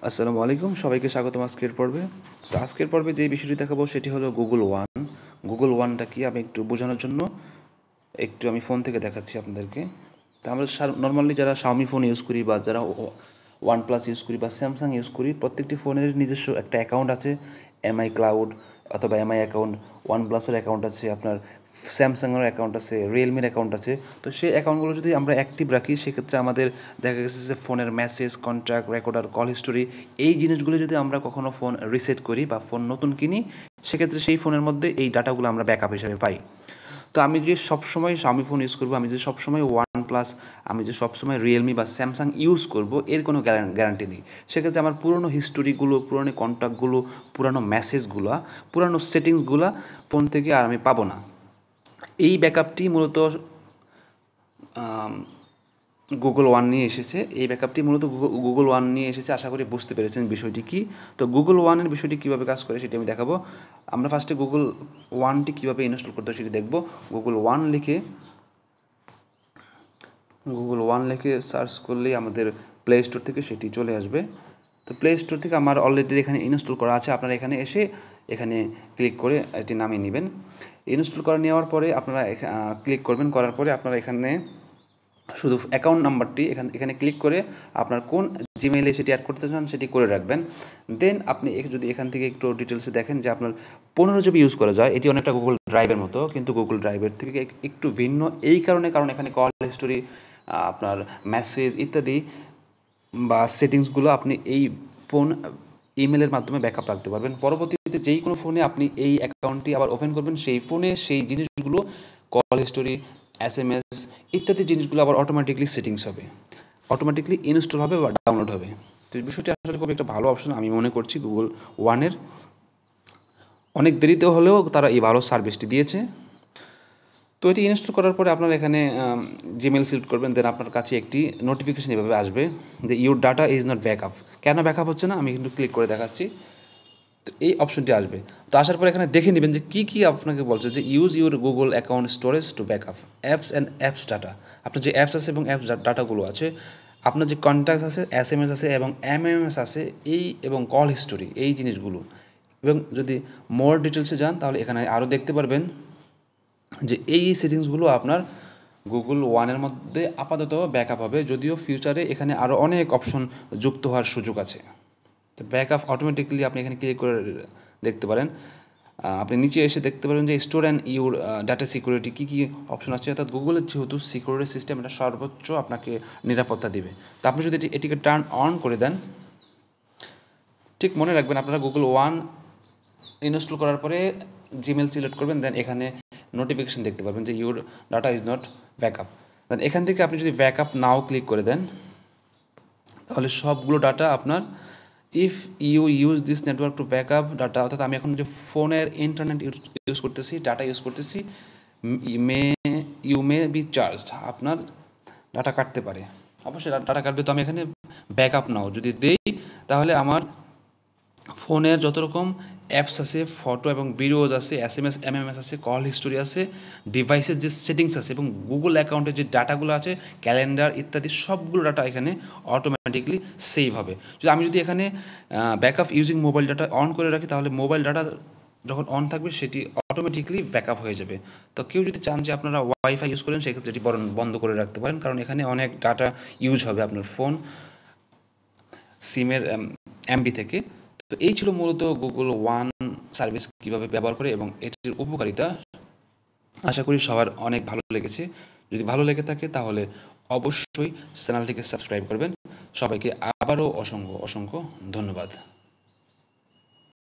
আসসালামু আলাইকুম, সবাইকে স্বাগতম আজকের পর্বে। তো আজকের পর্বে যে বিষয়টি দেখাবো সেটি হলো গুগল ওয়ান। গুগল ওয়ানটা কি আমি একটু বোঝানোর জন্য আমি ফোন থেকে দেখাচ্ছি আপনাদেরকে। তো আমরা নর্মালি যারা শাওমি ফোন ইউজ করি বা যারা ওয়ান প্লাস ইউজ করি বা স্যামসাং ইউজ করি, প্রত্যেকটি ফোনের নিজস্ব একটা অ্যাকাউন্ট আছে। এমআই ক্লাউড অথবা এমআই অ্যাকাউন্ট, ওয়ান প্লাসের অ্যাকাউন্ট আছে, আপনার স্যামসাংয়ের অ্যাকাউন্ট আছে, রিয়েলমির অ্যাকাউন্ট আছে। তো সেই অ্যাকাউন্টগুলো যদি আমরা অ্যাক্টিভ রাখি, সেক্ষেত্রে আমাদের দেখা গেছে যে ফোনের message, contact, recorder, call history, এই জিনিসগুলো যদি আমরা কখনো ফোন রিসেট করি বা ফোন নতুন কিনি, সেক্ষেত্রে সেই ফোনের মধ্যে এই ডাটাগুলো আমরা ব্যাকআপ হিসেবে পাই। তো আমি যে সবসময় শাওমি ফোন ইউজ করবো, আমি যে সবসময় ওয়ান প্লাস, আমি যে সবসময় রিয়েলমি বা স্যামসাং ইউজ করব, এর কোনো গ্যারান্টি নেই। সেক্ষেত্রে আমার পুরনো হিস্টোরিগুলো, পুরনো কন্ট্যাক্টগুলো, পুরানো মেসেজগুলো, পুরানো সেটিংসগুলো ফোন থেকে আর আমি পাবো না। এই ব্যাকআপটি মূলত গুগল ওয়ান নিয়ে এসেছে। এই ব্যাকআপটি মূলত গুগল ওয়ান নিয়ে এসেছে। আশা করি বুঝতে পেরেছেন বিষয়টি কী। তো গুগল ওয়ানের বিষয়টি কীভাবে কাজ করে সেটি আমি দেখাবো। আমরা ফার্স্টে গুগল ওয়ানটি কীভাবে ইনস্টল করতে হয় সেটি দেখব। গুগল ওয়ান লিখে সার্চ করলেই আমাদের প্লে স্টোর থেকে সেটি চলে আসবে। তো প্লে স্টোর থেকে আমার অলরেডি এখানে ইনস্টল করা আছে। আপনারা এখানে এসে এখানে ক্লিক করে এটি নামিয়ে নেবেন। ইনস্টল করে নেওয়ার পরে আপনারা ক্লিক করবেন। করার পরে আপনারা এখানে শুধু অ্যাকাউন্ট নাম্বারটি এখানে ক্লিক করে আপনার কোন জিমেইলে সেটি অ্যাড করতে চান সেটি করে রাখবেন। দেন আপনি যদি এখান থেকে একটু ডিটেলসে দেখেন যে আপনার 15 GB ইউজ করা যায়। এটি অনেকটা গুগল ড্রাইভের মতো, কিন্তু গুগল ড্রাইভের থেকে একটু ভিন্ন এই কারণ এখানে কল হিস্টোরি, আপনার মেসেজ ইত্যাদি বা সেটিংসগুলো আপনি এই ফোন ইমেলের মাধ্যমে ব্যাকআপ রাখতে পারবেন। পরবর্তীতে যেই কোনো ফোনে আপনি এই অ্যাকাউন্টটি আবার ওপেন করবেন, সেই ফোনে সেই জিনিসগুলো, কল হিস্টোরি, SMS ইত্যাদি জিনিসগুলো আবার অটোমেটিকলি সেটিংস হবে, অটোমেটিকলি ইনস্টল হবে বা ডাউনলোড হবে। তো এই বিষয়টি আসলে খুব একটা ভালো অপশন আমি মনে করছি গুগল ওয়ানের। অনেক দেরিতে হলেও তারা এই ভালো সার্ভিসটি দিয়েছে। তো এটি ইনস্টল করার পরে আপনারা এখানে জিমেল সিলেক্ট করবেন। দেন আপনার কাছে একটি নোটিফিকেশন এভাবে আসবে যে your data is not backup. কেন ব্যাকআপ হচ্ছে না আমি কিন্তু ক্লিক করে দেখাচ্ছি। তো এই অপশনটি আসবে। তো আসার পর এখানে দেখে নেবেন যে কী আপনাকে বলছে যে use your Google account storage to backup apps and apps data. আপনার যে অ্যাপস আছে এবং অ্যাপস ডাটাগুলো আছে, আপনার যে কন্ট্যাক্টস আছে, SMS আছে এবং MMS আছে, এই এবং কল হিস্টোরি, এই জিনিসগুলো। এবং যদি মোর ডিটেলসে যান তাহলে এখানে আরও দেখতে পারবেন যে এই সেটিংসগুলো আপনার গুগল ওয়ানের মধ্যে আপাতত ব্যাকআপ হবে, যদিও ফিউচারে এখানে আরও অনেক অপশন যুক্ত হওয়ার সুযোগ আছে। তো ব্যাকআপ অটোমেটিকলি আপনি এখানে ক্লিক করে দেখতে পারেন। আপনি নিচে এসে দেখতে পারেন যে store and your data security কী কী অপশন আছে। অর্থাৎ গুগলের যেহেতু সিকিউরিটি সিস্টেম, এটা সর্বোচ্চ আপনাকে নিরাপত্তা দিবে। তো আপনি যদি এটিকে টার্ন অন করে দেন, ঠিক মনে রাখবেন আপনারা গুগল ওয়ান ইনস্টল করার পরে জিমেল সিলেক্ট করবেন। দেন এখানে নোটিফিকেশান দেখতে পাবেন যে your data is not backup. Then এখান থেকে আপনি যদি ব্যাকআপ নাও ক্লিক করে দেন, তাহলে সবগুলো ডাটা আপনার if you use this network to backup data, অর্থাৎ আমি এখন যে ফোনের ইন্টারনেট ইউজ করতেছি, ডাটা ইউজ করতেছি, ইউ মে বি চার্জড, আপনার ডাটা কাটতে পারে। অবশ্যই ডাটা কাটবে। তো আমি এখানে ব্যাকআপ নাও যদি দেই, তাহলে আমার ফোনের যত রকম অ্যাপস আছে, ফটো এবং ভিডিওজ আছে, SMS MMS আছে, কল হিস্টোরি আছে, ডিভাইসের যে সেটিংস আছে এবং গুগল অ্যাকাউন্টের যে ডাটাগুলো আছে, ক্যালেন্ডার ইত্যাদি সবগুলো ডাটা এখানে অটোমেটিকলি সেভ হবে। আমি যদি এখানে backup using mobile data on করে রাখি, তাহলে মোবাইল ডাটা যখন অন থাকবে সেটি অটোমেটিকলি ব্যাকআপ হয়ে যাবে। তো কেউ যদি চান যে আপনারা ওয়াইফাই ইউজ করেন, সেক্ষেত্রে এটি বন্ধ করে রাখতে পারেন, কারণ এখানে অনেক ডাটা ইউজ হবে আপনার ফোন সিমের MB থেকে। তো এই ছিল মূলত গুগল ওয়ান সার্ভিস কীভাবে ব্যবহার করে এবং এটির উপকারিতা। আশা করি সবার অনেক ভালো লেগেছে। যদি ভালো লেগে থাকে তাহলে অবশ্যই চ্যানেলটিকে সাবস্ক্রাইব করবেন। সবাইকে আবারও অসংখ্য অসংখ্য ধন্যবাদ।